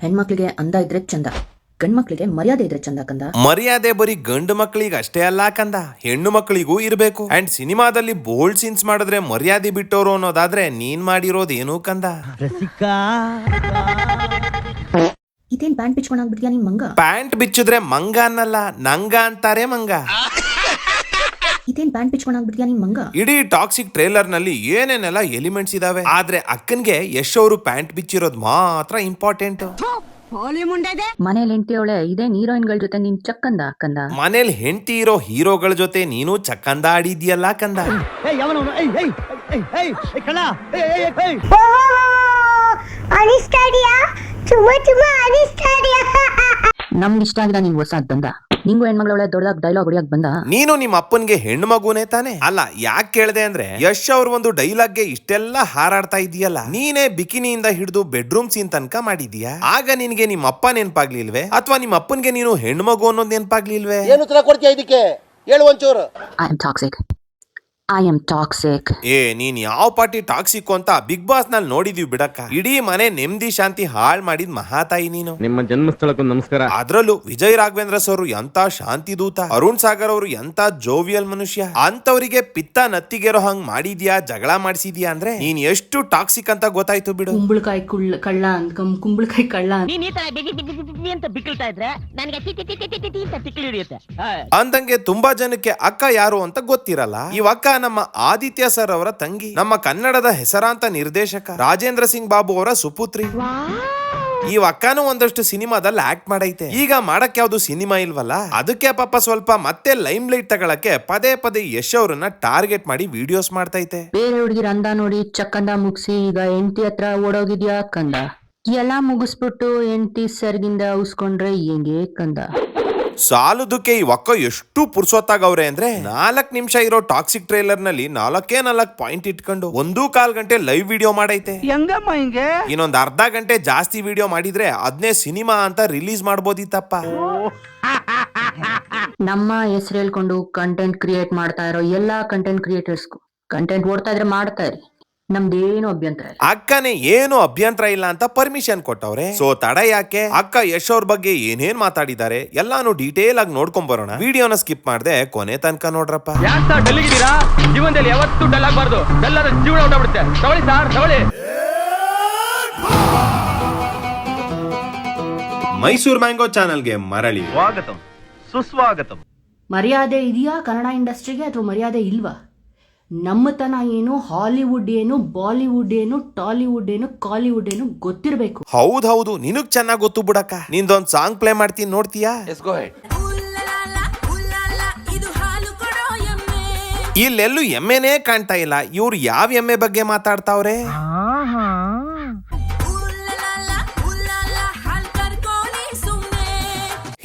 ಹೆಣ್ಮಕ್ಳಿಗೆ ಅಂದ ಇದ್ರೆ ಚಂದ, ಗಂಡ್ಮಕ್ಳಿಗೆ ಮರ್ಯಾದೆ ಇದ್ರೆ ಚಂದ ಕಂದ. ಮರ್ಯಾದೆ ಬರೀ ಗಂಡು ಮಕ್ಕಳಿಗೆ ಅಷ್ಟೇ ಅಲ್ಲ ಕಂದ, ಹೆಣ್ಣು ಮಕ್ಕಳಿಗೂ ಇರಬೇಕು. ಅಂಡ್ ಸಿನಿಮಾದಲ್ಲಿ ಬೋಲ್ಡ್ ಸೀನ್ಸ್ ಮಾಡಿದ್ರೆ ಮರ್ಯಾದೆ ಬಿಟ್ಟೋರು ಅನ್ನೋದಾದ್ರೆ ನೀನ್ ಮಾಡಿರೋದೇನು ಕಂದ? ಇದೇನ್ ಪ್ಯಾಂಟ್ ಬಿಚ್ಕೊಂಡಾಗ್ಬಿಡ್ತೀಯ ನಿನ್ ಮಂಗ? ಪ್ಯಾಂಟ್ ಬಿಚ್ಚಿದ್ರೆ ಮಂಗ ಅನ್ನಲ್ಲ, ನಂಗ ಅಂತಾರೆ ಮಂಗ. ಇದೇನ್ ಪ್ಯಾಂಟ್ ಬಿಚ್ಕೊಂಡಾಗ್ಬಿಡ್ತೀಯ ನಿನ್ ಮಂಗ? ಇಡೀ ಟಾಕ್ಸಿಕ್ ಟ್ರೇಲರ್ ನಲ್ಲಿ ಏನೇನೆಲ್ಲ ಎಲಿಮೆಂಟ್ಸ್ ಇದಾವೆ, ಆದ್ರೆ ಅಕ್ಕನ್ಗೆ ಯಶ್ ಅವರು ಪ್ಯಾಂಟ್ ಬಿಚ್ಚಿರೋದು ಮಾತ್ರ ಇಂಪಾರ್ಟೆಂಟ್. ಮನೇಲಿ ಹೆಂಡತಿಯವಳೆ ಇದೇನ್ ಹೀರೋಯಿನ್ಗಳ ಜೊತೆ ನೀನ್ ಚಕ್ಕಂದ ಕಂದ? ಮನೇಲಿ ಹೆಂಡತಿ ಇರೋ ಹೀರೋಗಳ ಜೊತೆ ನೀನು ಚಕ್ಕಂದ ಆಡಿದ್ಯಲ್ಲ ಕಂದ. ನಮ್ಗೆ ಇಷ್ಟ ಆಗಿದ ನೀನ್ ಹೊಸ ಬಂದ, ನಿಂಗು ಹೆಣ್ಮಗಳೊಳೆ ದೊಡ್ಡದಾಗ ಡೈಲಾಗ್ ಹೊಡಿಯಕ್ ಬಂದ. ನೀನು ನಿಮ್ಮ ಅಪ್ಪನ್ಗೆ ಹೆಣ್ಣು ಮಗುನೇ ತಾನೆ? ಅಲ್ಲ, ಯಾಕೆ ಕೇಳ್ದೆ ಅಂದ್ರೆ ಯಶ್ ಅವ್ರ ಒಂದು ಡೈಲಾಗ್ಗೆ ಇಷ್ಟೆಲ್ಲ ಹಾರಾಡ್ತಾ ಇದೀಯಲ್ಲ, ನೀನೇ ಬಿಕಿನಿಯಿಂದ ಹಿಡಿದು ಬೆಡ್ರೂಮ್ ಸೀನ್ ತನಕ ಮಾಡಿದೀಯಾ. ಆಗ ನಿನ್ಗೆ ನಿಮ್ಮ ಅಪ್ಪ ನೆನ್ಪಾಗ್ಲಿಲ್ವೇ, ಅಥವಾ ನಿಮ್ಮ ಅಪ್ಪನ್ಗೆ ನೀನು ಹೆಣ್ಣು ಮಗು ಅನ್ನೋದು ನೆನ್ಪಾಗ್ಲಿಲ್ವೇ? ಏನು ಉತ್ತರ ಕೊಡ್ತೀಯ ಇದಕ್ಕೆ? ಹೇಳು ಒಂಚೂರು. I am toxic. ನೀನ್ ಯಾವ ಪಾರ್ಟಿ ಟಾಕ್ಸಿಕ್ ಅಂತ ಬಿಗ್ ಬಾಸ್ ನಲ್ಲಿ ನೋಡಿದೀವಿ ಬಿಡಕ್ಕ. ಇಡೀ ಮನೆ ನೆಮ್ಮದಿ ಶಾಂತಿ ಹಾಳ್ ಮಾಡಿದ್ ಮಹಾತಾಯಿ ನೀನು. ನಿಮ್ಮ ಜನ್ಮಸ್ಥಳಕ್ಕೂ ನಮಸ್ಕಾರ. ಅದ್ರಲ್ಲೂ ವಿಜಯ್ ರಾಘವೇಂದ್ರ ಸರ್ ಎಂತ ಶಾಂತಿ ದೂತ, ಅರುಣ್ ಸಾಗರ್ ಅವರು ಎಂತ ಜೋವಿಯಲ್ ಮನುಷ್ಯ. ಅಂತವರಿಗೆ ಪಿತ್ತ ನತ್ತಿಗೆರೋ ಹಂಗ್ ಮಾಡಿದ್ಯಾ, ಜಗಳ ಮಾಡಿಸಿದ್ಯಾ ಅಂದ್ರೆ ನೀನ್ ಎಷ್ಟು ಟಾಕ್ಸಿಕ್ ಅಂತ ಗೊತ್ತಾಯ್ತು ಬಿಡು. ಕುಂಬಳಕಾಯಿ ಕಳ್ಳ ಕುಂಬಳಕಾಯಿ ಕಳ್ಳ ಅಂದಂಗೆ ತುಂಬಾ ಜನಕ್ಕೆ ಅಕ್ಕ ಯಾರು ಅಂತ ಗೊತ್ತಿರಲ್ಲ. ಈ ಅಕ್ಕ ನಮ್ಮ ಆದಿತ್ಯ ಸರ್ ಅವರ ತಂಗಿ, ನಮ್ಮ ಕನ್ನಡದ ಹೆಸರಾಂತ ನಿರ್ದೇಶಕ ರಾಜೇಂದ್ರ ಸಿಂಗ್ ಬಾಬು ಅವರ ಸುಪುತ್ರಿ. ಈ ಅಕ್ಕನೂ ಒಂದಷ್ಟು ಸಿನಿಮಾದಲ್ಲಿ ಆಕ್ಟ್ ಮಾಡೈತೆ. ಈಗ ಮಾಡಕ್ ಯಾವ್ದು ಸಿನಿಮಾ ಇಲ್ವಲ್ಲ, ಅದಕ್ಕೆ ಪಾಪ ಸ್ವಲ್ಪ ಮತ್ತೆ ಲೈಮ್ ಲೈಟ್ ತಗೊಳಕ್ಕೆ ಪದೇ ಪದೇ ಯಶ್ ಅವ್ರನ್ನ ಟಾರ್ಗೆಟ್ ಮಾಡಿ ವಿಡಿಯೋಸ್ ಮಾಡ್ತೈತೆ. ಬೇರೆ ಹುಡುಗಿರ ಅಂದ ನೋಡಿ ಚಕ್ಕಂದ ಮುಗಿಸಿ ಈಗ ಹೆಂಡತಿ ಹತ್ರ ಓಡೋಗಿದ್ಯಾ ಕಂದ? ಎಲ್ಲ ಮುಗಿಸ್ಬಿಟ್ಟು ಹೆಂಡತಿ ಸರ್ಗಿಂದ ಉಸ್ಕೊಂಡ್ರೆ ಹೆಂಗೆ ಕಂದ? ಸಾಲುದಕ್ಕೆ ಈ ಒಕ್ಕ ಎಷ್ಟು ಪುರ್ಸೊತ್ತಾಗವ್ರೆ ಅಂದ್ರೆ 4 ನಿಮಿಷ ಇರೋ ಟಾಕ್ಸಿಕ್ ಟ್ರೇಲರ್ ನಲ್ಲಿ 4 ಪಾಯಿಂಟ್ ಇಟ್ಕೊಂಡು 1.25 ಗಂಟೆ ಲೈವ್ ವಿಡಿಯೋ ಮಾಡೈತೆ. ಇನ್ನೊಂದ್ ಅರ್ಧ ಗಂಟೆ ಜಾಸ್ತಿ ವಿಡಿಯೋ ಮಾಡಿದ್ರೆ ಅದನ್ನೇ ಸಿನಿಮಾ ಅಂತ ರಿಲೀಸ್ ಮಾಡ್ಬೋದಿತ್ತಪ್ಪ. ನಮ್ಮ ಹೆಸರು ಹೇಳ್ಕೊಂಡು ಕಂಟೆಂಟ್ ಕ್ರಿಯೇಟ್ ಮಾಡ್ತಾ ಇರೋ ಎಲ್ಲಾ ಕಂಟೆಂಟ್ ಕ್ರಿಯೇಟರ್ಸ್ಗೂ ಕಂಟೆಂಟ್ ಓಡ್ತಾ ಇದ್ರೆ ಮಾಡ್ತಾ ಇರಿ, ನಮ್ದೇನು ಅಭ್ಯಂತರ ಇಲ್ಲ. ಅಕ್ಕನೇ ಏನು ಅಭ್ಯಂತರ ಇಲ್ಲ ಅಂತ ಪರ್ಮಿಷನ್ ಕೊಟ್ಟವ್ರೆ. ಸೊ ತಡ ಯಾಕೆ? ಅಕ್ಕ ಯಶ್ ಅವ್ರ ಬಗ್ಗೆ ಏನೇನ್ ಮಾತಾಡಿದ್ದಾರೆ ಎಲ್ಲಾನು ಡೀಟೇಲ್ ಆಗಿ ನೋಡ್ಕೊಂಡ್ ಬರೋಣ. ವಿಡಿಯೋನ ಸ್ಕಿಪ್ ಮಾಡ್ದೆ ಕೊನೆ ತನಕ ನೋಡ್ರಪ್ಪ. ಜೀವನದಲ್ಲಿ ಯಾವತ್ತೂ ಡಲ್ ಆಗಬಾರ್ದು, ಡಲ್ ಆದ್ರೆ ಜೀವನ ಹೊರಟುಬಿಡುತ್ತೆ. ತಗೊಳ್ಳಿ ಸರ್, ತಗೊಳ್ಳಿ. ಮೈಸೂರು ಮ್ಯಾಂಗೋ ಚಾನಲ್ಗೆ ಮರಳಿ ಸ್ವಾಗತಂ, ಸುಸ್ವಾಗತಂ. ಮರ್ಯಾದೆ ಇದೆಯಾ ಕನ್ನಡ ಇಂಡಸ್ಟ್ರಿಗೆ ಅಥವಾ ಮರ್ಯಾದೆ ಇಲ್ವಾ? ನಮ್ಮತನ ಏನು, ಹಾಲಿವುಡ್ ಏನು, ಬಾಲಿವುಡ್ ಏನು, ಟಾಲಿವುಡ್ ಏನು, ಕಾಲಿವುಡ್ ಏನು ಗೊತ್ತಿರಬೇಕು. ಹೌದು, ನಿನಗ್ ಚೆನ್ನಾಗ್ ಗೊತ್ತು ಬಿಡಕ್ಕ. ನಿಂದೊಂದ್ ಸಾಂಗ್ ಪ್ಲೇ ಮಾಡ್ತೀನಿ, ನೋಡ್ತೀಯಾ? ಇಲ್ಲೆಲ್ಲೂ ಎಮ್ಮೆನೇ ಕಾಣ್ತಾ ಇಲ್ಲ. ಇವ್ರು ಯಾವ ಎಮ್ಮೆ ಬಗ್ಗೆ ಮಾತಾಡ್ತಾವ್ರೆ?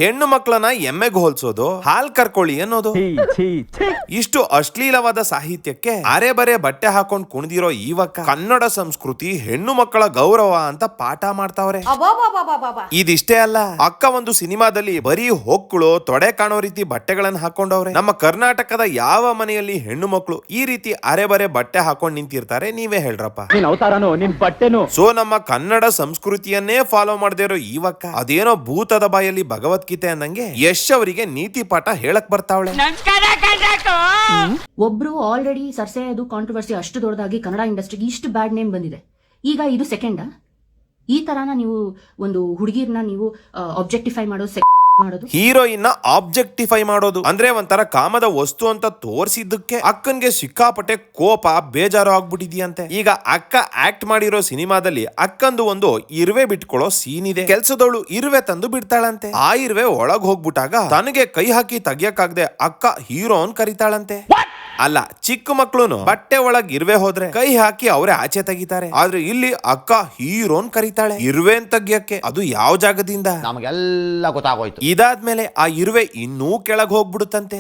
ಹೆಣ್ಣು ಮಕ್ಕಳನ್ನ ಎಮ್ಮೆಗೆ ಹೋಲ್ಸೋದು, ಹಾಲ್ ಕರ್ಕೊಳ್ಳಿ ಅನ್ನೋದು. ಇಷ್ಟು ಅಶ್ಲೀಲವಾದ ಸಾಹಿತ್ಯಕ್ಕೆ ಅರೆ ಬರೆ ಬಟ್ಟೆ ಹಾಕೊಂಡ್ ಕುಣಿದಿರೋ ಇವಕ್ಕ ಕನ್ನಡ ಸಂಸ್ಕೃತಿ, ಹೆಣ್ಣು ಮಕ್ಕಳ ಗೌರವ ಅಂತ ಪಾಠ ಮಾಡ್ತಾವ್ರೆ. ಇದಿಷ್ಟೇ ಅಲ್ಲ, ಅಕ್ಕ ಒಂದು ಸಿನಿಮಾದಲ್ಲಿ ಬರೀ ಹೊಕ್ಕಳು ತೊಡೆ ಕಾಣೋ ರೀತಿ ಬಟ್ಟೆಗಳನ್ನ ಹಾಕೊಂಡವ್ರೆ. ನಮ್ಮ ಕರ್ನಾಟಕದ ಯಾವ ಮನೆಯಲ್ಲಿ ಹೆಣ್ಣು ಮಕ್ಕಳು ಈ ರೀತಿ ಅರೆ ಬರೆ ಬಟ್ಟೆ ಹಾಕೊಂಡ್ ನಿಂತಿರ್ತಾರೆ? ನೀವೇ ಹೇಳ್ರಪ್ಪ. ಸೊ ನಮ್ಮ ಕನ್ನಡ ಸಂಸ್ಕೃತಿಯನ್ನೇ ಫಾಲೋ ಮಾಡದೇ ಇರೋ ಇವಕ್ಕ ಅದೇನೋ ಭೂತದ ಬಾಯಲ್ಲಿ ಭಗವದ್ಗೀತೆ ಅಂದಂಗೆ ಯಶ್ ಅವರಿಗೆ ನೀತಿ ಪಾಠ ಹೇಳಕ್ ಬರ್ತಾವಳೆ. ಒಬ್ರು ಆಲ್ರೆಡಿ ಸರ್ಸೆದು ಕಾಂಟ್ರವರ್ಸಿ ಅಷ್ಟು ದೊಡ್ಡದಾಗಿ ಕನ್ನಡ ಇಂಡಸ್ಟ್ರಿಗೆ ಇಷ್ಟು ಬ್ಯಾಡ್ ನೇಮ್ ಬಂದಿದೆ. ಈಗ ಇದು ಸೆಕೆಂಡಾ? ಈ ತರಾನ ನೀವು ಒಂದು ಹುಡುಗಿರ್ನ ನೀವು ಆಬ್ಜೆಕ್ಟಿಫೈ ಮಾಡೋದು, ಹೀರೋಯಿನ್ ಆಬ್ಜೆಕ್ಟಿಫೈ ಮಾಡೋದು ಅಂದ್ರೆ ಒಂಥರ ಕಾಮದ ವಸ್ತು ಅಂತ ತೋರಿಸಿದ್ದಕ್ಕೆ ಅಕ್ಕನ್ಗೆ ಸಿಕ್ಕಾಪಟ್ಟೆ ಕೋಪ, ಬೇಜಾರು ಆಗ್ಬಿಟ್ಟಿದ್ಯಂತೆ. ಈಗ ಅಕ್ಕ ಆಕ್ಟ್ ಮಾಡಿರೋ ಸಿನಿಮಾದಲ್ಲಿ ಅಕ್ಕಂದು ಒಂದು ಇರುವೆ ಬಿಟ್ಕೊಳ್ಳೋ ಸೀನ್ ಇದೆ. ಕೆಲ್ಸದವಳು ಇರುವೆ ತಂದು ಬಿಡ್ತಾಳಂತೆ. ಆ ಇರುವೆ ಒಳಗ್ ಹೋಗ್ಬಿಟ್ಟಾಗ ತನಗೆ ಕೈ ಹಾಕಿ ತೆಗಿಯಕ್ಕಾಗದೆ ಅಕ್ಕ ಹೀರೋನ್ ಕರಿತಾಳಂತೆ. ಅಲ್ಲ, ಚಿಕ್ಕ ಮಕ್ಳುನು ಬಟ್ಟೆ ಒಳಗ್ ಇರುವೆ ಹೋದ್ರೆ ಕೈ ಹಾಕಿ ಅವರೇ ಆಚೆ ತೆಗಿತಾರೆ. ಆದ್ರೆ ಇಲ್ಲಿ ಅಕ್ಕ ಹೀರೋನ್ ಕರಿತಾಳೆ ಇರುವೆನ್ ತೆಗಿಯಕ್ಕೆ. ಅದು ಯಾವ ಜಾಗದಿಂದ ನಮಗೆಲ್ಲ ಗೊತ್ತಾಗೋಯ್ತು. ಇದಾದ್ಮೇಲೆ ಆ ಇರುವೆ ಇನ್ನೂ ಕೆಳಗ್ ಹೋಗ್ಬಿಡುತ್ತಂತೆ.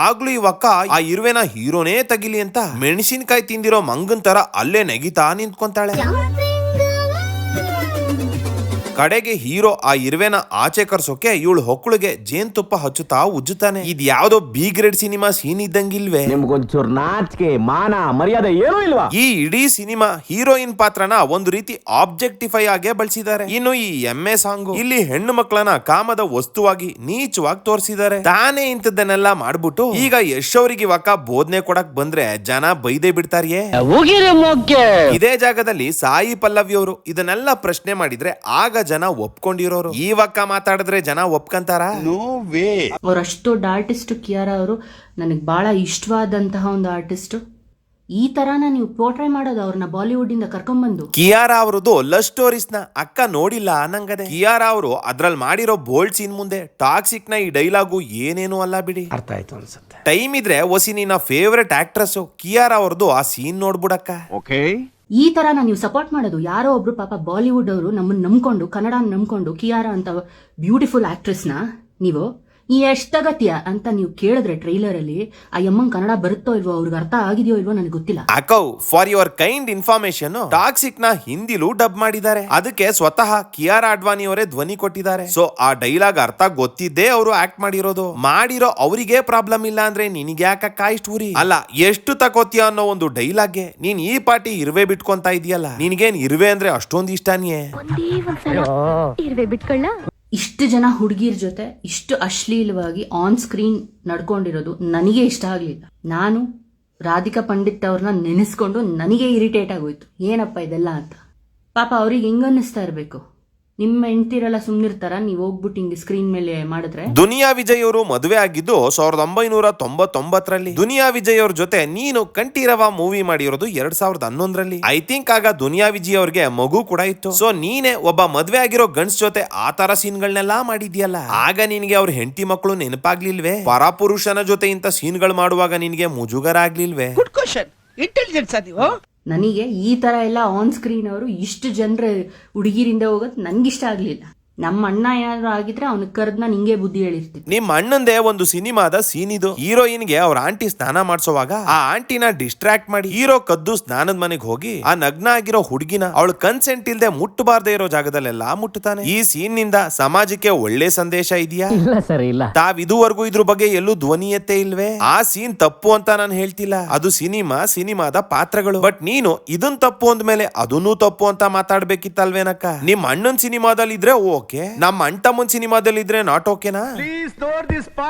ಆಗ್ಲೂ ಇವಕ್ಕ ಆ ಇರುವೆನ ಹೀರೋನೇ ತೆಗಿಲಿ ಅಂತ ಮೆಣಸಿನ್ಕಾಯಿ ತಿಂದಿರೋ ಮಂಗನ್ ತರ ಅಲ್ಲೇ ನೆಗಿತಾ ನಿಂತ್ಕೊಂತಾಳೆ. ಕಡೆಗೆ ಹೀರೋ ಆ ಇರುವೆನ ಆಚೆ ಕರ್ಸೋಕೆ ಇವಳು ಹೊಕ್ಕಳಿಗೆ ಜೇನ್ತುಪ್ಪ ಹಚ್ಚುತ್ತಾ ಉಜ್ಜುತ್ತಾನೆ. ಇದ್ ಯಾವ್ದೋ ಬಿ ಗ್ರೇಡ್ ಸಿನಿಮಾ ಸೀನ್ ಇದ್ದಂಗಿಲ್ವೇ? ನಿಮ್ಗೊಂಚೂರು ನಾಚಿಕೆ ಮಾನ ಮರ್ಯಾದೆ ಏನೂ ಇಲ್ವಾ? ಈ ಇಡೀ ಸಿನಿಮಾ ಹೀರೋಯಿನ್ ಪಾತ್ರನ ಒಂದು ರೀತಿ ಆಬ್ಜೆಕ್ಟಿಫೈ ಆಗೇ ಬಳಸಿದ್ದಾರೆ. ಇನ್ನು ಈ ಎಮ್ಮೆ ಸಾಂಗು ಇಲ್ಲಿ ಹೆಣ್ಣು ಮಕ್ಕಳನ್ನ ಕಾಮದ ವಸ್ತುವಾಗಿ ನೀಚವಾಗಿ ತೋರಿಸಿದ್ದಾರೆ. ತಾನೇ ಇಂಥದ್ದನ್ನೆಲ್ಲ ಮಾಡ್ಬಿಟ್ಟು ಈಗ ಯಶ್ ಅವ್ರಿಗೆ ಇವಾಗ ಬೋಧನೆ ಕೊಡಕ್ ಬಂದ್ರೆ ಜನ ಬೈದೇ ಬಿಡ್ತಾರಿಯೇ. ಇದೇ ಜಾಗದಲ್ಲಿ ಸಾಯಿ ಪಲ್ಲವಿ ಅವರು ಇದನ್ನೆಲ್ಲ ಪ್ರಶ್ನೆ ಮಾಡಿದ್ರೆ ಆಗ ಜನ ಒಪ್ಕೊಂಡಿರೋರು. ಇವಾಗ ಮಾತಾಡಿದ್ರೆ ಜನ ಒಪ್ಕಂತಾರ? ಅವರಷ್ಟು ದೊಡ್ಡ ಆರ್ಟಿಸ್ಟ್ ಕಿಯಾರಾ ಅವರು, ನನಗೆ ಬಹಳ ಇಷ್ಟವಾದಂತಹ ಒಂದು ಆರ್ಟಿಸ್ಟ್. ಈ ತರಾನ ನೀವು ಪೋರ್ಟ್ರೈ ಮಾಡೋದು ಅವ್ರನ್ನ ಬಾಲಿವುಡ್ ಇಂದ ಕರ್ಕೊಂಡ್ಬಂದು. ಕಿಯಾರಾ ಅವರದು ಲವ್ ಸ್ಟೋರೀಸ್ ನ ಅಕ್ಕ ನೋಡಿಲ್ಲ ಅನ್ನಂಗದೆ. ಕಿಯಾರಾ ಅವರು ಅದ್ರಲ್ಲಿ ಮಾಡಿರೋ ಬೋಲ್ಡ್ ಸೀನ್ ಮುಂದೆ ಟಾಕ್ಸಿಕ್ ನ ಈ ಡೈಲಾಗು ಏನೇನು ಅಲ್ಲ ಬಿಡಿ. ಅರ್ಥ ಆಯ್ತು ಅನ್ಸುತ್ತೆ. ಟೈಮ್ ಇದ್ರೆ ಒಸಿ ನಿನ್ನ ಫೇವರೆಟ್ ಆಕ್ಟ್ರೆಸ್ ಕಿಯಾರಾ ಅವ್ರದ್ದು ಆ ಸೀನ್ ನೋಡ್ಬಿಡಕ್ಕ. ಈ ತರಾನ ನೀವು ಸಪೋರ್ಟ್ ಮಾಡೋದು. ಯಾರೋ ಒಬ್ರು ಪಾಪ ಬಾಲಿವುಡ್ ಅವರು ನಮ್ಮನ್ನ ನಂಬ್ಕೊಂಡು, ಕನ್ನಡ ನಂಬ್ಕೊಂಡು ಕಿಯಾರಾ ಅಂತ ಬ್ಯೂಟಿಫುಲ್ ಆಕ್ಟ್ರೆಸ್ನ ನೀವು ಈ ಎಷ್ಟಗತ್ಯ ಅಂತ ನೀವು ಕೇಳಿದ್ರೆ ಟ್ರೈಲರ್ ಅಲ್ಲಿ ಆ ಯಮ್ಮಂಗ್ ಕನ್ನಡ ಬರುತ್ತೋ ಇಲ್ವೋ, ಅವ್ರಿಗೆ ಅರ್ಥ ಆಗಿದೆಯೋ ಇಲ್ವೋ ನನಗೆ ಗೊತ್ತಿಲ್ಲ. ಅಕೌ for your kind information, toxic ನ ಹಿಂದಿಲೂ ಡಬ್ ಮಾಡಿದ್ದಾರೆ. ಅದಕ್ಕೆ ಸ್ವತಃ ಕಿಯಾರಾ ಅಡ್ವಾನಿ ಅವರೇ ಧ್ವನಿ ಕೊಟ್ಟಿದ್ದಾರೆ. ಸೊ ಆ ಡೈಲಾಗ್ ಅರ್ಥ ಗೊತ್ತಿದ್ದೇ ಅವರು ಆಕ್ಟ್ ಮಾಡಿರೋ ಅವರಿಗೆ ಪ್ರಾಬ್ಲಮ್ ಇಲ್ಲ ಅಂದ್ರೆ ನಿನಗೆ ಯಾಕಕ್ಕ ಇಷ್ಟು ಊರಿ? ಅಲ್ಲ, ಎಷ್ಟು ತಕೋತಿಯ ಅನ್ನೋ ಒಂದು ಡೈಲಾಗ್ಗೆ ನೀನ್ ಈ ಪಾರ್ಟಿ ಇರುವೆ ಬಿಟ್ಕೊಂತ ಇದೆಯಲ್ಲ, ನಿನ್ಗೇನ್ ಇರುವೆ ಅಂದ್ರೆ ಅಷ್ಟೊಂದು ಇಷ್ಟನೇ? ಇಷ್ಟು ಜನ ಹುಡುಗಿರ್ ಜೊತೆ ಇಷ್ಟು ಅಶ್ಲೀಲವಾಗಿ ಆನ್ ಸ್ಕ್ರೀನ್ ನಡ್ಕೊಂಡಿರೋದು ನನಗೆ ಇಷ್ಟ ಆಗ್ಲಿಲ್ಲ. ನಾನು ರಾಧಿಕಾ ಪಂಡಿತ್ ಅವ್ರನ್ನ ನೆನೆಸ್ಕೊಂಡು ನನಗೆ ಇರಿಟೇಟ್ ಆಗೋಯ್ತು. ಏನಪ್ಪ ಇದೆಲ್ಲ ಅಂತ. ಪಾಪ ಅವ್ರಿಗೆ ಹೆಂಗ ಅನ್ನಿಸ್ತಾ ಇರ್ಬೇಕು. ನಿಮ್ಮ ಹೆಂಡ್ತಿರೆಲ್ಲ ಸುಮ್ನಿರ್ತಾರ, ನೀವು ಹೋಗ್ಬಿಟ್ಟು ಹಿಂಗೆ ಸ್ಕ್ರೀನ್ ಮೇಲೆ ಮಾಡಿದ್ರೆ. ದುನಿಯಾ ವಿಜಯ್ ಅವರು ಮದುವೆ ಆಗಿದ್ದು 1999ರಲ್ಲಿ. ದುನಿಯಾ ವಿಜಯ್ ಅವ್ರ ಜೊತೆ ನೀನು ಕಂಠೀರವ ಮೂವಿ ಮಾಡಿರೋದು 2011ರಲ್ಲಿ. ಐ ಥಿಂಕ್ ಆಗ ದುನಿಯಾ ವಿಜಯ್ ಅವ್ರಿಗೆ ಮಗು ಕೂಡ ಇತ್ತು. ಸೊ ನೀನೆ ಒಬ್ಬ ಮದ್ವೆ ಆಗಿರೋ ಗಂಡ್ಸ್ ಜೊತೆ ಆ ತರ ಸೀನ್ಗಳನ್ನೆಲ್ಲ ಮಾಡಿದ್ಯಲ್ಲ, ಆಗ ನಿನ್ಗೆ ಅವ್ರ ಹೆಂಡತಿ ಮಕ್ಕಳು ನೆನಪಾಗ್ಲಿಲ್ವೇ? ಪರಪುರುಷನ ಜೊತೆ ಇಂತ ಸೀನ್ಗಳು ಮಾಡುವಾಗ ನಿನ್ಗೆ ಮುಜುಗರ ಆಗ್ಲಿಲ್ವೇ? ನನಗೆ ಈ ತರ ಎಲ್ಲ ಆನ್ ಸ್ಕ್ರೀನ್ ಅವರು ಇಷ್ಟು ಜನರ ಹುಡುಗಿರಿಂದ ಹೋಗೋದು ನನ್ಗಿಷ್ಟ ಆಗ್ಲಿಲ್ಲ. ನಮ್ಮ ಅಣ್ಣ ಏನಾದ್ರು ಆಗಿದ್ರೆ ಅವ್ನಿಗೆ ಕರೆದ್ ನಾನು ಹಿಂಗೆ ಬುದ್ಧಿ ಹೇಳಿರ್ತೀನಿ. ನಿಮ್ ಅಣ್ಣಂದೇ ಒಂದು ಸಿನಿಮಾದ ಸೀನ್ ಇದು. ಹೀರೋಯಿನ್ಗೆ ಅವ್ರ ಆಂಟಿ ಸ್ನಾನ ಮಾಡಿಸುವಾಗ ಆ ಆಂಟಿನ ಡಿಸ್ಟ್ರಾಕ್ಟ್ ಮಾಡಿ ಹೀರೋ ಕದ್ದು ಸ್ನಾನದ ಮನೆಗೆ ಹೋಗಿ ಆ ನಗ್ನ ಆಗಿರೋ ಹುಡುಗಿನ ಅವಳು ಕನ್ಸೆಂಟ್ ಇಲ್ದೆ ಮುಟ್ಟಬಾರ್ದೇ ಇರೋ ಜಾಗದಲ್ಲೆಲ್ಲ ಮುಟ್ಟುತ್ತಾನೆ. ಈ ಸೀನ್ ನಿಂದ ಸಮಾಜಕ್ಕೆ ಒಳ್ಳೆ ಸಂದೇಶ ಇದೆಯಾ? ಇಲ್ಲ ಸರ್, ಇಲ್ಲ. ತಾವ್ ಇದುವರೆಗೂ ಇದ್ರ ಬಗ್ಗೆ ಎಲ್ಲೂ ಧ್ವನಿ ಎತ್ತೇ ಇಲ್ವೇ? ಆ ಸೀನ್ ತಪ್ಪು ಅಂತ ನಾನು ಹೇಳ್ತಿಲ್ಲ, ಅದು ಸಿನಿಮಾದ ಪಾತ್ರಗಳು. ಬಟ್ ನೀನು ಇದನ್ ತಪ್ಪು ಅಂದ್ಮೇಲೆ ಅದನ್ನೂ ತಪ್ಪು ಅಂತ ಮಾತಾಡ್ಬೇಕಿತ್ತಲ್ವೇನಕ್ಕ? ನಿಮ್ ಅಣ್ಣನ್ ಸಿನಿಮಾದಲ್ಲಿ ಇದ್ರೆ ಓಕೆ, ನಮ್ಮ ಅಣ್ತಮ್ಮನ್ ಸಿನಿಮಾದಲ್ಲಿ ಇದ್ರೆ ನಾಟ್ ಓಕೆನಾ?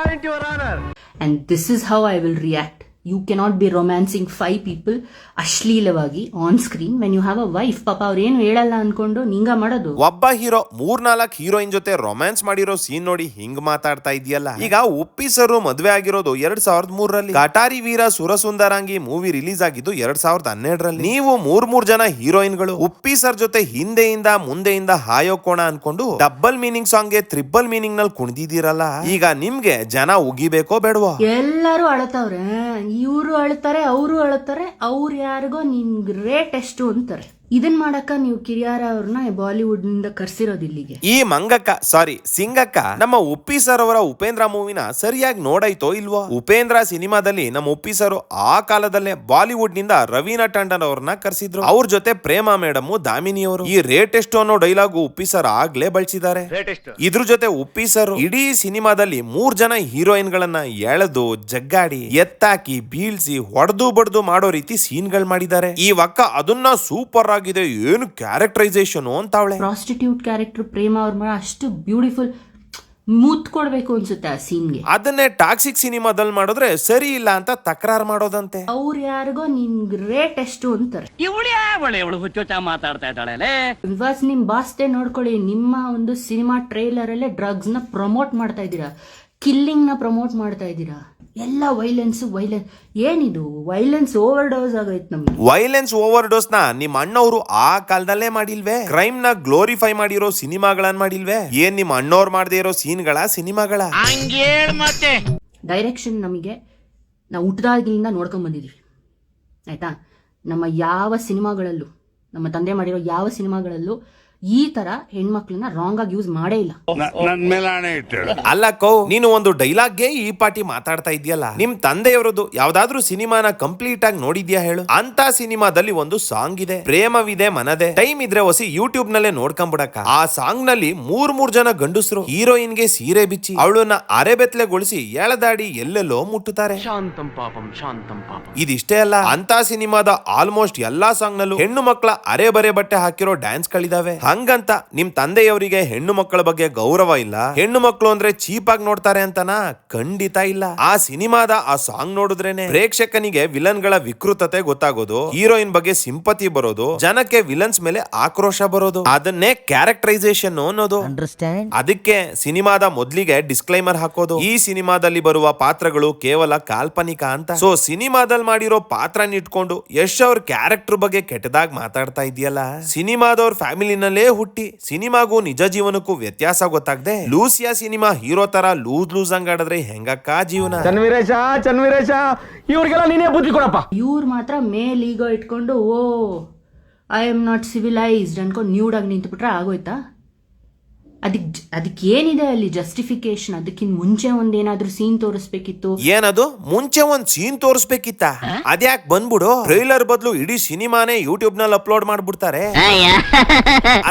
And this is how I will react. You cannot be romancing 5 people ಅಶ್ಲೀಲವಾಗಿ on screen when you have a wife. ಪಾಪ ಅವ್ರು ಏನು ಹೇಳಲ್ಲ ಅನ್ಕೊಂಡು ನಿಂಗ ಮಾಡೋದು. ಒಬ್ಬ ಹೀರೋ 3-4 ಹೀರೋಯಿನ್ ಜೊತೆ ರೊಮ್ಯಾನ್ಸ್ ಮಾಡಿರೋ ಸೀನ್ ನೋಡಿ ಹಿಂಗ್ ಮಾತಾಡ್ತಾ ಇದೆಯಲ್ಲ. ಈಗ ಉಪ್ಪಿ ಸರ್ ಮದ್ವೆ ಆಗಿರೋದು 2003ರಲ್ಲಿ. ಕಟಾರಿ ವೀರ ಸುರಸುಂದರಾಂಗಿ ಮೂವಿ ರಿಲೀಸ್ ಆಗಿದ್ದು 2012ರಲ್ಲಿ. ನೀವು 3 ಜನ ಹೀರೋಯಿನ್ಗಳು ಉಪ್ಪಿ ಸರ್ ಜೊತೆ ಹಿಂದೆಯಿಂದ ಮುಂದೆಯಿಂದ ಹಾಯೋಕೋಣ ಅನ್ಕೊಂಡು ಡಬಲ್ ಮೀನಿಂಗ್ ಸಾಂಗ್ ಗೆ ಟ್ರಿಬಲ್ ಮೀನಿಂಗ್ ನಲ್ಲಿ ಕುಣಿದಿದ್ದೀರಲ್ಲ. ಈಗ ನಿಮ್ಗೆ ಜನ ಉಗಿಬೇಕೋ ಬೇಡವೋ? ಎಲ್ಲರೂ ಅಳತವ್ರೆ, ಇವರು ಅಳ್ತಾರೆ, ಅವರು ಅಳ್ತಾರೆ, ಅವ್ರು ಯಾರಿಗೋ ನಿನ್ ರೇಟ್ ಎಷ್ಟು ಅಂತಾರೆ. ಇದನ್ ಮಾಡಕ್ಕ ನೀವು ಕಿಯಾರಾ ಅವ್ರನ್ನ ಬಾಲಿವುಡ್ ನಿಂದ ಕರ್ಸಿರೋದು ಇಲ್ಲಿಗೆ. ಈ ಮಂಗಕ್ಕ ಸಾರಿ ಸಿಂಗಕ್ಕ ನಮ್ಮ ಉಪ್ಪಿ ಸರ್ ಅವರ ಉಪೇಂದ್ರ ಮೂವಿನ ಸರಿಯಾಗಿ ನೋಡೈತೋ ಇಲ್ವೋ? ಉಪೇಂದ್ರ ಸಿನಿಮಾದಲ್ಲಿ ನಮ್ಮ ಉಪ್ಪಿ ಸರ್ ಆ ಕಾಲದಲ್ಲೇ ಬಾಲಿವುಡ್ ನಿಂದ ರವೀನಾ ಟಂಡನ್ ಅವ್ರನ್ನ ಕರ್ಸಿದ್ರು. ಅವ್ರ ಜೊತೆ ಪ್ರೇಮ ಮೇಡಮ್, ದಾಮಿನಿ ಅವರು. ಈ ರೇಟ್ ಎಷ್ಟು ಅನ್ನೋ ಡೈಲಾಗು ಉಪ್ಪಿ ಸರ್ ಆಗ್ಲೇ ಬಳಸಿದ್ದಾರೆ. ಇದ್ರ ಜೊತೆ ಉಪ್ಪಿ ಸರ್ ಇಡೀ ಸಿನಿಮಾದಲ್ಲಿ 3 ಜನ ಹೀರೋಯಿನ್ ಗಳನ್ನ ಎಳೆದು ಜಗ್ಗಾಡಿ ಎತ್ತಾಕಿ ಬೀಳ್ಸಿ ಹೊಡೆದು ಬಡ್ದು ಮಾಡೋ ರೀತಿ ಸೀನ್ ಗಳು ಮಾಡಿದ್ದಾರೆ. ಈ ವಕ್ಕ ಅದನ್ನ ಸೂಪರ್ ಆಗಿದೆ, ಏನು ಕ್ಯಾರೆಕ್ಟರೈಸೇಷನ್ ಅಂತ ಅವಳೆ. ಪ್ರಾಸ್ಟಿಟ್ಯೂಟ್ ಕ್ಯಾರೆಕ್ಟರ್ ಪ್ರೇಮ ಅವ್ರ ಅಷ್ಟು ಬ್ಯೂಟಿಫುಲ್, ಮೂತ್ ಕೊಡ್ಬೇಕು ಅನ್ಸುತ್ತೆ ಆ ಸೀನ್ಗೆ. ಅದನ್ನೇ ಟಾಕ್ಸಿಕ್ ಸಿನಿಮಾದಲ್ಲಿ ಮಾಡಿದ್ರೆ ಸರಿ ಇಲ್ಲ ಅಂತ ತಕರಾರು ಮಾಡೋದಂತೆ. ಅವ್ರು ಯಾರಿಗೋ ನಿನ್ ರೇಟ್ ಎಷ್ಟು ಅಂತಾರೆ. ಮಾತಾಡ್ತಾ ಇದ್ದಾಳೆ. ವಿವಾಸ್ ನಿಮ್ ಬಾಸ್ತೆ ನೋಡ್ಕೊಳ್ಳಿ, ನಿಮ್ಮ ಒಂದು ಸಿನಿಮಾ ಟ್ರೈಲರ್ ಅಲ್ಲೇ ಡ್ರಗ್ಸ್ ನ ಪ್ರಮೋಟ್ ಮಾಡ್ತಾ ಇದ್ದೀರಾ, ಕಿಲ್ಲಿಂಗ್ ನ ಪ್ರಮೋಟ್ ಮಾಡ್ತಾ ಇದ್ದೀರಾ. ಎಲ್ಲ ವೈಲೆನ್ಸ್ ಏನಿದು ವೈಲೆನ್ಸ್ ಓವರ್ ಡೋಸ್ ಆಗೋಯ್ತು ನಮ್ಗೆ. ವೈಲೆನ್ಸ್ ಓವರ್ ಡೋಸ್ ನ ನಿಮ್ ಅಣ್ಣವ್ರು ಆ ಕಾಲದಲ್ಲೇ ಮಾಡಿಲ್ವೇ? ಕ್ರೈಮ್ ನ ಗ್ಲೋರಿಫೈ ಮಾಡಿರೋ ಸಿನಿಮಾಗಳನ್ನ ಮಾಡಿಲ್ವೇ? ಏನ್ ನಿಮ್ ಅಣ್ಣವ್ರು ಮಾಡದೇ ಇರೋ ಸೀನ್ಗಳ ಸಿನಿಮಾಗಳ? ಡೈರೆಕ್ಷನ್ ನಮಗೆ ನಾವು ಹುಟ್ಟದಾಗಿನಿಂದ ನೋಡ್ಕೊಂಡ್ ಬಂದಿದೀವಿ ಆಯ್ತಾ. ನಮ್ಮ ಯಾವ ಸಿನಿಮಾಗಳಲ್ಲೂ, ನಮ್ಮ ತಂದೆ ಮಾಡಿರೋ ಯಾವ ಸಿನಿಮಾಗಳಲ್ಲೂ ಈ ತರ ಹೆಣ್ಮಕ್ಳನ್ನ ರಾಂಗ್ ಆಗಿ ಯೂಸ್ ಮಾಡೇ ಇಲ್ಲ. ಅಲ್ಲ ಕೌ, ನೀನು ಒಂದು ಡೈಲಾಗ್ಗೆ ಈ ಪಾಟಿ ಮಾತಾಡ್ತಾ ಇದೆಯಲ್ಲ, ನಿಮ್ ತಂದೆಯವರದು ಯಾವ್ದಾದ್ರು ಸಿನಿಮಾನ ಕಂಪ್ಲೀಟ್ ಆಗಿ ನೋಡಿದ್ಯಾ ಹೇಳು? ಅಂತ ಸಿನಿಮಾದಲ್ಲಿ ಒಂದು ಸಾಂಗ್ ಇದೆ, ಪ್ರೇಮವಿದೆ ಮನದೆ. ಟೈಮ್ ಇದ್ರೆ ಹೊಸಿ ಯೂಟ್ಯೂಬ್ ನಲ್ಲೇ ನೋಡ್ಕೊಂಡ್ಬಿಡಕ. ಆ ಸಾಂಗ್ ನಲ್ಲಿ ಮೂರ್ ಜನ ಗಂಡಸರು ಹೀರೋಯಿನ್ಗೆ ಸೀರೆ ಬಿಚ್ಚಿ ಅವಳನ್ನ ಅರೆಬೆತ್ಲೆಗೊಳಿಸಿ ಎಳೆದಾಡಿ ಎಲ್ಲೆಲ್ಲೋ ಮುಟ್ಟುತ್ತಾರೆ. ಶಾಂತಂ ಪಾಪಂ ಶಾಂತಂ ಪಾಪಂ. ಇದಿಷ್ಟೇ ಅಲ್ಲ, ಅಂತ ಸಿನಿಮಾದ ಆಲ್ಮೋಸ್ಟ್ ಎಲ್ಲಾ ಸಾಂಗ್ ನಲ್ಲೂ ಹೆಣ್ಣು ಮಕ್ಕಳ ಅರೆ ಬರೆ ಬಟ್ಟೆ ಹಾಕಿರೋ ಡ್ಯಾನ್ಸ್ ಗಳಿದಾವೆ. ಹಂಗಂತ ನಿಮ್ ತಂದೆಯವರಿಗೆ ಹೆಣ್ಣು ಮಕ್ಕಳ ಬಗ್ಗೆ ಗೌರವ ಇಲ್ಲ, ಹೆಣ್ಣು ಮಕ್ಕಳು ಅಂದ್ರೆ ಚೀಪ್ ಆಗಿ ನೋಡ್ತಾರೆ ಅಂತನಾ? ಖಂಡಿತ ಇಲ್ಲ. ಆ ಸಿನಿಮಾದ ಆ ಸಾಂಗ್ ನೋಡಿದ್ರೇನೆ ಪ್ರೇಕ್ಷಕನಿಗೆ ವಿಲನ್ ಗಳ ವಿಕೃತತೆ ಗೊತ್ತಾಗೋದು, ಹೀರೋಯಿನ್ ಬಗ್ಗೆ ಸಿಂಪತಿ ಬರೋದು, ಜನಕ್ಕೆ ವಿಲನ್ಸ್ ಮೇಲೆ ಆಕ್ರೋಶ ಬರೋದು. ಅದನ್ನೇ ಕ್ಯಾರೆಕ್ಟರೈಸೇಷನ್ ಅನ್ನೋದು. ಅದಕ್ಕೆ ಸಿನಿಮಾದ ಮೊದ್ಲಿಗೆ ಡಿಸ್ಕ್ಲೈಮರ್ ಹಾಕೋದು, ಈ ಸಿನಿಮಾದಲ್ಲಿ ಬರುವ ಪಾತ್ರಗಳು ಕೇವಲ ಕಾಲ್ಪನಿಕ ಅಂತ. ಸೊ ಸಿನಿಮಾದಲ್ಲಿ ಮಾಡಿರೋ ಪಾತ್ರನ ಇಟ್ಕೊಂಡು ಯಶ್ ಅವ್ರ ಕ್ಯಾರೆಕ್ಟರ್ ಬಗ್ಗೆ ಕೆಟ್ಟದಾಗ ಮಾತಾಡ್ತಾ ಇದೆಯಲ್ಲ. ಸಿನಿಮಾದವ್ರ ಫ್ಯಾಮಿಲಿನಲ್ಲೇ ಹುಟ್ಟಿ ಸಿನಿಮಾಗೂ ನಿಜ ಜೀವನಕ್ಕೂ ವ್ಯತ್ಯಾಸ ಗೊತ್ತಾಗದೆ ಲೂಸಿಯಾ ಸಿನಿಮಾ ಹೀರೋ ತರ ಲೂಸ್ ಹಂಗಾಡಿದ್ರೆ ಹೆಂಗಕ್ಕ ಜೀವನ? ಚನ್ವೀರೇಶ ಇವ್ರಿಗೆಲ್ಲ ನೀನೇ ಬುದ್ಧಿ ಕೊಡಪ್ಪ. ಇವ್ರು ಮಾತ್ರ ಮೇಲ್ ಈಗೋ ಇಟ್ಕೊಂಡು ಐ ಆಮ್ ನಾಟ್ ಸಿವಿಲೈಸ್ಡ್ ಅನ್ಕೊಂಡು ನ್ಯೂಡಾಗಿ ನಿಂತುಬಿಟ್ರೆ ಆಗೋಯ್ತಾ? ಅದಕ್ಕೆ ಏನಿದೆ ಅಲ್ಲಿ ಜಸ್ಟಿಫಿಕೇಶನ್? ಅದಕ್ಕಿಂತ ಮುಂಚೆ ಒಂದೇನಾದ್ರೂ ಸೀನ್ ತೋರಿಸ್ಬೇಕಿತ್ತು. ಏನದು ಮುಂಚೆ ಒಂದ್ ಸೀನ್ ತೋರಿಸ್ಬೇಕಿತ್ತ? ಅದ್ಯಾಕ್ ಬಂದ್ಬಿಡು ಟ್ರೈಲರ್ ಬದಲು ಇಡೀ ಸಿನಿಮಾನೇ ಯೂಟ್ಯೂಬ್ ನಲ್ಲಿ ಅಪ್ಲೋಡ್ ಮಾಡ್ಬಿಡ್ತಾರೆ.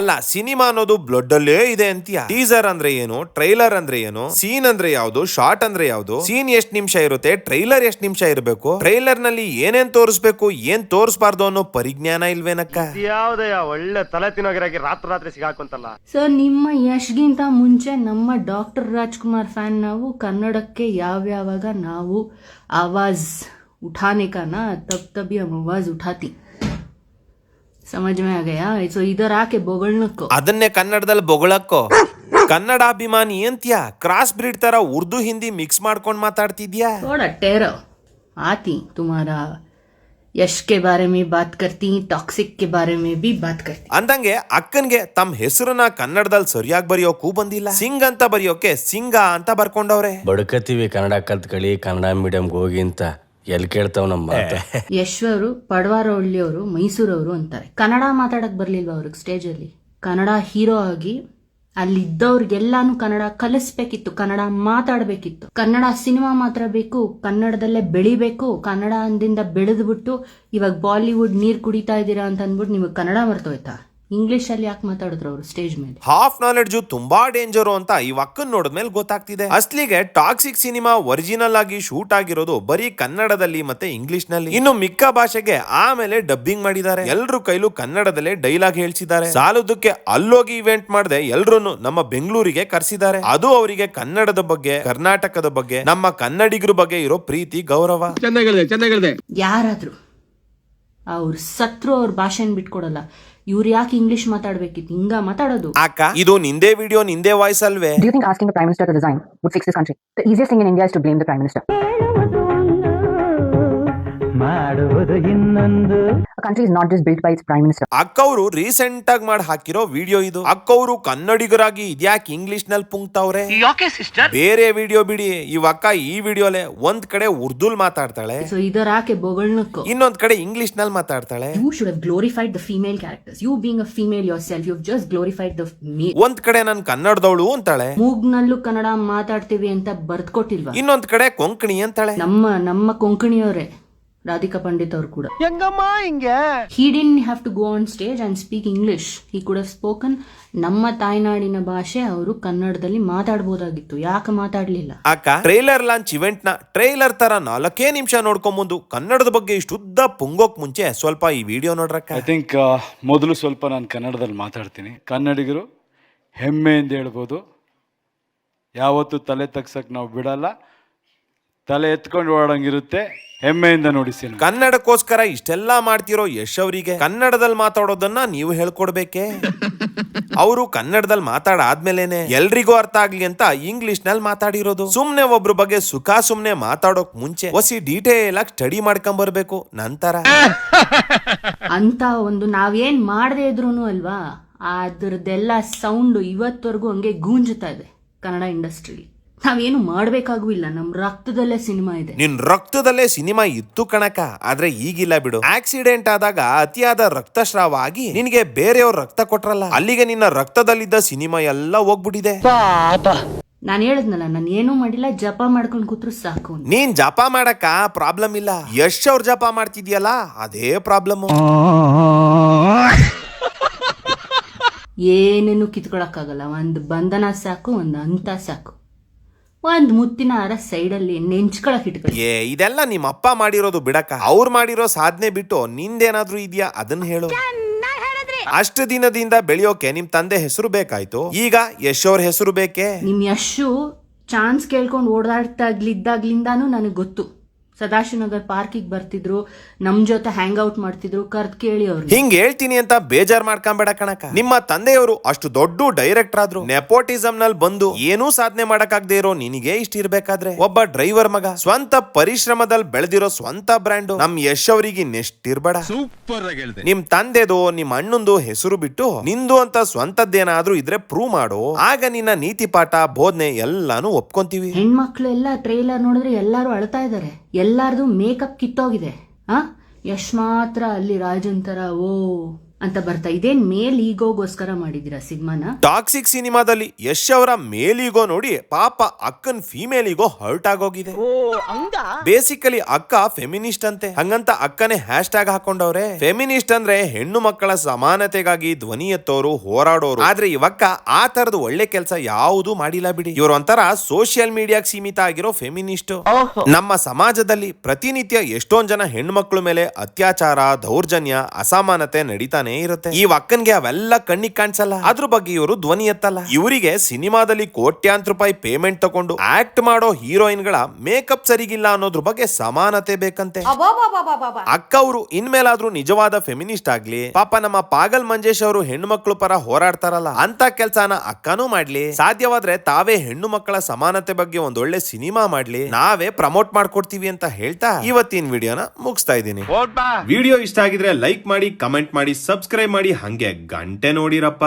ಅಲ್ಲ, ಸಿನಿಮಾ ಅನ್ನೋದು ಬ್ಲಡ್ ಅಲ್ಲೇ ಇದೆ ಅಂತೀಯ. ಟೀಸರ್ ಅಂದ್ರೆ ಏನು, ಟ್ರೈಲರ್ ಅಂದ್ರೆ ಏನು, ಸೀನ್ ಅಂದ್ರೆ ಯಾವ್ದು, ಶಾರ್ಟ್ ಅಂದ್ರೆ ಯಾವ್ದು, ಸೀನ್ ಎಷ್ಟ್ ನಿಮಿಷ ಇರುತ್ತೆ, ಟ್ರೈಲರ್ ಎಷ್ಟ್ ನಿಮಿಷ ಇರಬೇಕು, ಟ್ರೈಲರ್ ನಲ್ಲಿ ಏನೇನ್ ತೋರಿಸ್ಬೇಕು ಏನ್ ತೋರಿಸಬಾರ್ದು ಅನ್ನೋ ಪರಿಜ್ಞಾನ ಇಲ್ವೇನಕ್ಕ? ಯಾವ್ದಯ್ಯ ಒಳ್ಳೆ ತಲೆ ತಿನ್ನೋಗಿರಾಗಿ ರಾತ್ರಿ ಸಿಗಾಕೊಂತಲ್ಲ. ಸರ್, ನಿಮ್ಮ ಯಶ್ಗಿಂತ ಮುಂಚೆ ನಮ್ಮ ಡಾಕ್ಟರ್ ರಾಜ್ಕುಮಾರ್ ಫ್ಯಾನ್ ನಾವು. ಕನ್ನಡಕ್ಕೆ ಯಾವ್ಯಾವಾಗ ನಾವು ಆವಾಜ್ ಉಠಾನೆ का ना तभी हम आवाज उठाती. समझ में आ गया? ಸೊ ಇದರ ಆಕೆ ಬೊಗಳನಕ್ಕೋ ಅದನ್ನೇ ಕನ್ನಡದಲ್ಲಿ ಬೊಗಳಕ್ಕೋ. ಕನ್ನಡಾಭಿಮಾನಿ ಅಂತ್ಯ ಕ್ರಾಸ್ ಬ್ರೀಡ್ ತರ ಉರ್ದು ಹಿಂದಿ ಮಿಕ್ಸ್ ಮಾಡ್ಕೊಂಡ್ ಮಾತಾಡ್ತಿದ್ಯಾ? थोड़ा टेरो आती तुम्हारा यश के बारे में बात करती, टॉक्सिक के बारे में भी बात करती. ಅಂದಂಗೆ ಅಕ್ಕನ್ಗೆ ತಮ್ಮ ಹೆಸರನ್ನ ಕನ್ನಡದಲ್ಲಿ ಸರಿಯಾಗಿ ಬರೆಯೋಕು ಬಂದಿಲ್ಲ. ಸಿಂಗ್ ಅಂತ ಬರೆಯೋಕೆ ಸಿಂಗ ಅಂತ ಬರ್ಕೊಂಡವ್ರೆ. ಬಡ್ಕತೀವಿ ಕನ್ನಡ ಕಲ್ತ್ಕೊಳ್ಳಿ, ಕನ್ನಡ ಮೀಡಿಯಂಗೆ ಹೋಗಿ ಅಂತ ಎಲ್ಲಿ ಕೇಳ್ತಾವ್ ನಮ್ಮ ಯಶ್ ಅವರು ಪಡವಾರಹಳ್ಳಿಯವರು, ಮೈಸೂರವರು ಅಂತಾರೆ. ಕನ್ನಡ ಮಾತಾಡಕ್ ಬರ್ಲಿಲ್ವಾ ಅವ್ರಿಗೆ ಸ್ಟೇಜ್ ಅಲ್ಲಿ? ಕನ್ನಡ ಹೀರೋ ಆಗಿ ಅಲ್ಲಿದ್ದವ್ರಿಗೆಲ್ಲಾನು ಕನ್ನಡ ಕಲಿಸ್ಬೇಕಿತ್ತು, ಕನ್ನಡ ಮಾತಾಡ್ಬೇಕಿತ್ತು. ಕನ್ನಡ ಸಿನಿಮಾ ಮಾತ್ರ ಬೇಕು, ಕನ್ನಡದಲ್ಲೇ ಬೆಳಿಬೇಕು. ಕನ್ನಡ ಅಂದಿಂದ ಬೆಳೆದ್ಬಿಟ್ಟು ಇವಾಗ ಬಾಲಿವುಡ್ ನೀರ್ ಕುಡಿತಾ ಇದ್ದೀರಾ ಅಂತ ಅಂದ್ಬಿಟ್ಟು ನಿಮಗೆ ಕನ್ನಡ ಮರ್ತೋಯ್ತಾ? ಇಂಗ್ಲಿಷ್ ಅಲ್ಲಿ ಯಾಕೆ ಮಾತಾಡಿದ್ರು ಅವರು ಸ್ಟೇಜ್ ಮೇಲೆ? ಹಾಫ್ ನಾಲೆಡ್ಜ್ ತುಂಬಾ ಡೇಂಜರು ಅಂತ ಈ ಅಕ್ಕನ್ ನೋಡಿದ್ಮೇಲೆ ಗೊತ್ತಾಗ್ತಿದೆ. ಅಸ್ಲಿಗೆ ಟಾಕ್ಸಿಕ್ ಸಿನಿಮಾ ಒರಿಜಿನಲ್ ಆಗಿ ಶೂಟ್ ಆಗಿರೋದು ಬರೀ ಕನ್ನಡದಲ್ಲಿ ಮತ್ತೆ ಇಂಗ್ಲಿಷ್ ನಲ್ಲಿ. ಇನ್ನು ಮಿಕ್ಕ ಭಾಷೆಗೆ ಆಮೇಲೆ ಡಬ್ಬಿಂಗ್ ಮಾಡಿದ್ದಾರೆ. ಎಲ್ರು ಕೈಲೂ ಕನ್ನಡದಲ್ಲೇ ಡೈಲಾಗ್ ಹೇಳ್ಸಿದ್ದಾರೆ. ಸಾಲದಕ್ಕೆ ಅಲ್ಲೋಗಿ ಇವೆಂಟ್ ಮಾಡದೆ ಎಲ್ರು ನಮ್ಮ ಬೆಂಗಳೂರಿಗೆ ಕರ್ಸಿದ್ದಾರೆ. ಅದು ಅವರಿಗೆ ಕನ್ನಡದ ಬಗ್ಗೆ, ಕರ್ನಾಟಕದ ಬಗ್ಗೆ, ನಮ್ಮ ಕನ್ನಡಿಗರ ಬಗ್ಗೆ ಇರೋ ಪ್ರೀತಿ, ಗೌರವ. ಯಾರಾದ್ರೂ ಅವ್ರು ಸತ್ರು ಅವ್ರ ಭಾಷೆನ ಬಿಟ್ಕೊಡಲ್ಲ. ಇವ್ರು ಯಾಕೆ ಇಂಗ್ಲಿಷ್ ಮಾತಾಡ್ಬೇಕಿತ್ತು? ಹಿಂಗ ಮಾತಾಡೋದು. ಅಕ್ಕ, ಇದು ನಿಂದೇ ವಿಡಿಯೋ ನಿಂದೇ ವಾಯ್ಸ್ ಅಲ್ವೇ? Do you think asking the Prime Minister to resign would fix this country? The easiest thing in India is to blame the Prime Minister. A country is not just built by its Prime Minister. ಅಕ್ಕವ್ರು recent ಆಗಿ ಮಾಡಿ ಹಾಕಿರೋ video ಇದು. ಅಕ್ಕವ್ರು ಕನ್ನಡಿಗರಾಗಿ ಇದ್ಯಾಕೆ English ನಲ್ಲಿ ಪುಂಕ್ತವ್ರೆ? ಬೇರೆ video ಬಿಡಿ, ಇವಕ್ಕ ಈ ವಿಡಿಯೋಲೆ ಒಂದ್ ಕಡೆ ಉರ್ದುಲ್ ಮಾತಾಡ್ತಾಳೆ, ಸೊ ಇದರ ಆಕೆ ಬೊಗಳನಕ್ಕೋ ಇನ್ನೊಂದ್ ಕಡೆ ಇಂಗ್ಲಿಷ್ ನಲ್ಲಿ ಮಾತಾಡ್ತಾಳೆ. You should have glorified the female characters. You being a female yourself, you've just glorified the male. ಒಂದ್ ಕಡೆ ನನ್ ಕನ್ನಡದವಳು ಅಂತಾಳೆ, ಮೂಗ್ನಲ್ಲೂ ಕನ್ನಡ ಮಾತಾಡ್ತೀವಿ ಅಂತ ಬರ್ದ್ಕೊಟ್ಟಿಲ್ವಾ? ಇನ್ನೊಂದ್ ಕಡೆ ಕೊಂಕಣಿ ಅಂತಾಳೆ. ನಮ್ಮ ಕೊಂಕಣಿಯವರೇ ರಾಧಿಕಾ ಪಂಡಿತ್ ಅವರು ಕೂಡ. ಹೆಂಗಮ್ಮ ಹಿಂಗೆ? He didn't have to go on stage and speak English. He could have spoken ನಮ್ಮ ತಾಯ್ನಾಡಿನ ಭಾಷೆ. ಅವರು ಕನ್ನಡದಲ್ಲಿ ಮಾತಾಡ್ಬೋದಾಗಿತ್ತು, ಯಾಕೆ ಮಾತಾಡ್ಲಿಲ್ಲ? ಅಕ್ಕ, ಟ್ರೈಲರ್ ಲಾಂಚ್ ಇವೆಂಟ್ ನ ಟ್ರೈಲರ್ ತರ 4 ನಿಮಿಷ ನೋಡ್ಕೊಂಬಂದು ಕನ್ನಡದ ಬಗ್ಗೆ ಇಷ್ಟುದ್ದ ಪುಂಗೋಕ್ ಮುಂಚೆ ಸ್ವಲ್ಪ ಈ ವಿಡಿಯೋ ನೋಡ್ರಕ್ಕ. ಐ ಥಿಂಕ್ ಮೊದಲು ಸ್ವಲ್ಪ ನಾನು ಕನ್ನಡದಲ್ಲಿ ಮಾತಾಡ್ತೀನಿ. ಕನ್ನಡಿಗರು ಹೆಮ್ಮೆಯಿಂದ ಹೇಳ್ಬೋದು, ಯಾವತ್ತೂ ತಲೆ ತಗ್ಸಕ್ ನಾವು ಬಿಡಲ್ಲ, ತಲೆ ಎತ್ಕೊಂಡು ಓಡಂಗಿರುತ್ತೆ, ಹೆಮ್ಮೆಯಿಂದ ನೋಡಿಸಿ. ಕನ್ನಡಕ್ಕೋಸ್ಕರ ಇಷ್ಟೆಲ್ಲಾ ಮಾಡ್ತಿರೋ ಯಶ್ ಅವರಿಗೆ ಕನ್ನಡದಲ್ಲಿ ಮಾತಾಡೋದನ್ನ ನೀವು ಹೇಳ್ಕೊಡ್ಬೇಕೆ? ಅವರು ಕನ್ನಡದಲ್ಲಿ ಮಾತಾಡಾದ್ಮೇಲೆನೆ ಎಲ್ರಿಗೂ ಅರ್ಥ ಆಗ್ಲಿ ಅಂತ ಇಂಗ್ಲಿಷ್ ನಲ್ಲಿ ಮಾತಾಡಿರೋದು. ಸುಮ್ನೆ ಒಬ್ರ ಬಗ್ಗೆ ಸುಮ್ನೆ ಮಾತಾಡೋಕ್ ಮುಂಚೆ ಹೊಸಿ ಡೀಟೇಲ್ ಆಗಿ ಸ್ಟಡಿ ಮಾಡ್ಕೊಂಡ್ ಬರ್ಬೇಕು. ನಂತರ ಅಂತ ಒಂದು ನಾವೇನ್ ಮಾಡದೇ ಇದ್ರೂನು ಅಲ್ವಾ, ಅದ್ರದ್ದೆಲ್ಲ ಸೌಂಡ್ ಇವತ್ತವರೆಗೂ ಹಂಗೆ ಗೂಂಜುತ್ತಾ ಇದೆ ಕನ್ನಡ ಇಂಡಸ್ಟ್ರಿಲಿ. ನಾವೇನು ಮಾಡ್ಬೇಕಾಗೂ ಇಲ್ಲ, ನಮ್ ರಕ್ತದಲ್ಲೇ ಸಿನಿಮಾ ಇದೆ. ನಿನ್ ರಕ್ತದಲ್ಲೇ ಸಿನಿಮಾ ಇತ್ತು ಕಣಕ, ಆದ್ರೆ ಈಗಿಲ್ಲ ಬಿಡು. ಆಕ್ಸಿಡೆಂಟ್ ಆದಾಗ ಅತಿಯಾದ ರಕ್ತಸ್ರಾವ ಆಗಿ ನಿನಗೆ ಬೇರೆಯವ್ರ ರಕ್ತ ಕೊಟ್ರಲ್ಲ, ಅಲ್ಲಿಗೆ ನಿನ್ನ ರಕ್ತದಲ್ಲಿದ್ದ ಸಿನಿಮಾ ಎಲ್ಲ ಹೋಗ್ಬಿಟ್ಟಿದೆ. ನಾನು ಹೇಳಿದ್ನಲ್ಲ, ನಾನು ಏನೂ ಮಾಡಿಲ್ಲ, ಜಪ ಮಾಡ್ಕೊಂಡು ಕೂತ್ರು ಸಾಕು ಅಂತ. ನೀನ್ ಜಪ ಮಾಡಕ ಪ್ರಾಬ್ಲಮ್ ಇಲ್ಲ, ಯಶ್ ಅವ್ರ ಜಪ ಮಾಡ್ತಿದ್ಯಲ್ಲ ಅದೇ ಪ್ರಾಬ್ಲಮ್. ಏನೇನು ಕಿತ್ಕೊಳಕ್ಕಾಗಲ್ಲ, ಒಂದು ಬಂಧನ ಸಾಕು, ಒಂದು ಅಂತ ಸಾಕು, ಒಂದು ಮುತ್ತಿನ ಹಾರ ಸೈಡಲ್ಲಿ ನೆಂಚ್ಕೊಳಕ್ ಇಟ್ಕೊಳ್ಳಿ. ಇದೆಲ್ಲ ನಿಮ್ಮ ಅಪ್ಪ ಮಾಡಿರೋದು ಬಿಡಕ, ಅವ್ರು ಮಾಡಿರೋ ಸಾಧನೆ ಬಿಟ್ಟು ನಿಂದೇನಾದ್ರೂ ಇದೆಯಾ ಅದನ್ನ ಹೇಳು. ಅಷ್ಟು ದಿನದಿಂದ ಬೆಳೆಯೋಕೆ ನಿಮ್ ತಂದೆ ಹೆಸರು ಬೇಕಾಯ್ತು, ಈಗ ಯಶ್ ಅವ್ರ ಹೆಸರು ಬೇಕೇ? ನಿಮ್ ಯಶು ಚಾನ್ಸ್ ಕೇಳ್ಕೊಂಡು ಓಡಾಡ್ತಾಗ್ಲಿದ್ದಾಗ್ಲಿಂದಾನು ನನಗೆ ಗೊತ್ತು. ಸದಾಶಿವನಗರ್ ಪಾರ್ಕಿಗೆ ಬರ್ತಿದ್ರು, ನಮ್ ಜೊತೆ ಹ್ಯಾಂಗ್ ಔಟ್ ಮಾಡ್ತಿದ್ರು, ಕರ್ದ್ ಕೇಳಿ ಅವ್ರು. ಹಿಂಗ್ ಹೇಳ್ತೀನಿ ಅಂತ ಬೇಜಾರ್ ಮಾಡ್ಕೊಂಬೇಡ ಕಣಕ. ನಿಮ್ಮ ತಂದೆಯವರು ಅಷ್ಟು ದೊಡ್ಡ ಡೈರೆಕ್ಟರ್ ಆದ್ರು, ನೆಪೋಟಿಸಂ ನಲ್ಲಿ ಬಂದು ಏನೂ ಸಾಧನೆ ಮಾಡಕ್ಕಾಗದೆ ಇರೋ ನಿನಗೆ ಇಷ್ಟ ಇರ್ಬೇಕಾದ್ರೆ, ಒಬ್ಬ ಡ್ರೈವರ್ ಮಗ ಸ್ವಂತ ಪರಿಶ್ರಮದಲ್ಲಿ ಬೆಳೆದಿರೋ ಸ್ವಂತ ಬ್ರ್ಯಾಂಡ್ ನಮ್ ಯಶ್ ಅವರಿಗೆ ನೆಷ್ಟಿರ್ಬೇಡ. ನಿಮ್ ತಂದೆದು ನಿಮ್ ಅಣ್ಣಂದು ಹೆಸರು ಬಿಟ್ಟು ನಿಂದು ಅಂತ ಸ್ವಂತದ್ದೇನಾದ್ರೂ ಇದ್ರೆ ಪ್ರೂವ್ ಮಾಡು, ಆಗ ನಿನ್ನ ನೀತಿ ಪಾಠ ಬೋಧನೆ ಎಲ್ಲಾನು ಒಪ್ಕೊಂತೀವಿ. ಹೆಣ್ಮಕ್ಳು ಎಲ್ಲ ಟ್ರೇಲರ್ ನೋಡಿದ್ರೆ ಎಲ್ಲಾರು ಅಳ್ತಾ ಇದಾರೆ, ಎಲ್ಲಾರ್ದು ಮೇಕಪ್ ಕಿತ್ತೋಗಿದೆ. ಯಶ್ ಮಾತ್ರ ಅಲ್ಲಿ ರಾಜನ್ ತರ ಓ ಅಂತ ಬರ್ತಾ. ಇದೇನ್ ಮೇಲ್ ಈಗೋಗೋಸ್ಕರ ಮಾಡಿದಿರಾ ಸಿನಿಮಾನ? ಟಾಕ್ಸಿಕ್ ಸಿನಿಮಾದಲ್ಲಿ ಯಶ್ ಅವರ ಮೇಲಿಗೋ ನೋಡಿ ಪಾಪ ಅಕ್ಕನ್ ಫಿಮೇಲ್ ಈಗೋ ಹರ್ಟ್ ಆಗೋಗಿದೆ. ಬೇಸಿಕಲಿ ಅಕ್ಕ ಫೆಮಿನಿಸ್ಟ್ ಅಂತೆ, ಹಂಗಂತ ಅಕ್ಕನೇ ಹ್ಯಾಶ್ ಟ್ಯಾಗ್ ಹಾಕೊಂಡವ್ರೆ. ಫೆಮಿನಿಸ್ಟ್ ಅಂದ್ರೆ ಹೆಣ್ಣು ಮಕ್ಕಳ ಸಮಾನತೆಗಾಗಿ ಧ್ವನಿ ಎತ್ತೋರು, ಹೋರಾಡೋರು. ಆದ್ರೆ ಇವಕ್ಕ ಆ ತರದ ಒಳ್ಳೆ ಕೆಲಸ ಯಾವುದು ಮಾಡಿಲ್ಲ ಬಿಡಿ. ಇವರು ಒಂಥರ ಸೋಷಿಯಲ್ ಮೀಡಿಯಾಕ್ ಸೀಮಿತ ಆಗಿರೋ ಫೆಮಿನಿಸ್ಟ್. ನಮ್ಮ ಸಮಾಜದಲ್ಲಿ ಪ್ರತಿನಿತ್ಯ ಎಷ್ಟೊಂದ್ ಜನ ಹೆಣ್ಣು ಮಕ್ಕಳ ಮೇಲೆ ಅತ್ಯಾಚಾರ, ದೌರ್ಜನ್ಯ, ಅಸಮಾನತೆ ನಡೀತಾನೆ ಇರುತ್ತೆ. ಈ ಅಕ್ಕನ್ಗೆ ಅವೆಲ್ಲ ಕಣ್ಣಿಗೆ ಕಾಣಿಸಲ್ಲ, ಅದ್ರ ಬಗ್ಗೆ ಇವರು ಧ್ವನಿ ಎತ್ತಲ್ಲ. ಇವರಿಗೆ ಸಿನಿಮಾದಲ್ಲಿ ಕೋಟ್ಯಾಂತರ ರೂಪಾಯಿ ಪೇಮೆಂಟ್ ತಗೊಂಡು ಆಕ್ಟ್ ಮಾಡೋ ಹೀರೋಯಿನ್ ಗಳ ಮೇಕಪ್ ಸರಿಗಿಲ್ಲ ಅನ್ನೋದ್ರ ಬಗ್ಗೆ ಸಮಾನತೆ ಬೇಕಂತೆ. ಅಕ್ಕ ಅವರು ಇನ್ಮೇಲಾದ್ರೂ ನಿಜವಾದ ಫೆಮಿನಿಸ್ಟ್ ಆಗ್ಲಿ. ಪಾಪ ನಮ್ಮ ಪಾಗಲ್ ಮಂಜೇಶ್ ಅವರು ಹೆಣ್ಣು ಮಕ್ಕಳು ಪರ ಹೋರಾಡ್ತಾರಲ್ಲ, ಅಂತ ಕೆಲ್ಸಾನ ಅಕ್ಕನೂ ಮಾಡ್ಲಿ. ಸಾಧ್ಯವಾದ್ರೆ ತಾವೇ ಹೆಣ್ಣು ಮಕ್ಕಳ ಸಮಾನತೆ ಬಗ್ಗೆ ಒಂದೊಳ್ಳೆ ಸಿನಿಮಾ ಮಾಡ್ಲಿ, ನಾವೇ ಪ್ರಮೋಟ್ ಮಾಡ್ಕೊಡ್ತೀವಿ ಅಂತ ಹೇಳ್ತಾ ಇವತ್ತಿನ ವಿಡಿಯೋನ ಮುಗಿಸ್ತಾ ಇದ್ದೀನಿ. ವಿಡಿಯೋ ಇಷ್ಟ ಆಗಿದ್ರೆ ಲೈಕ್ ಮಾಡಿ, ಕಮೆಂಟ್ ಮಾಡಿ, ಸಬ್ಸ್ಕ್ರೈಬ್ ಮಾಡಿ, ಹಂಗೆ ಗಂಟೆ ನೋಡಿರಪ್ಪ.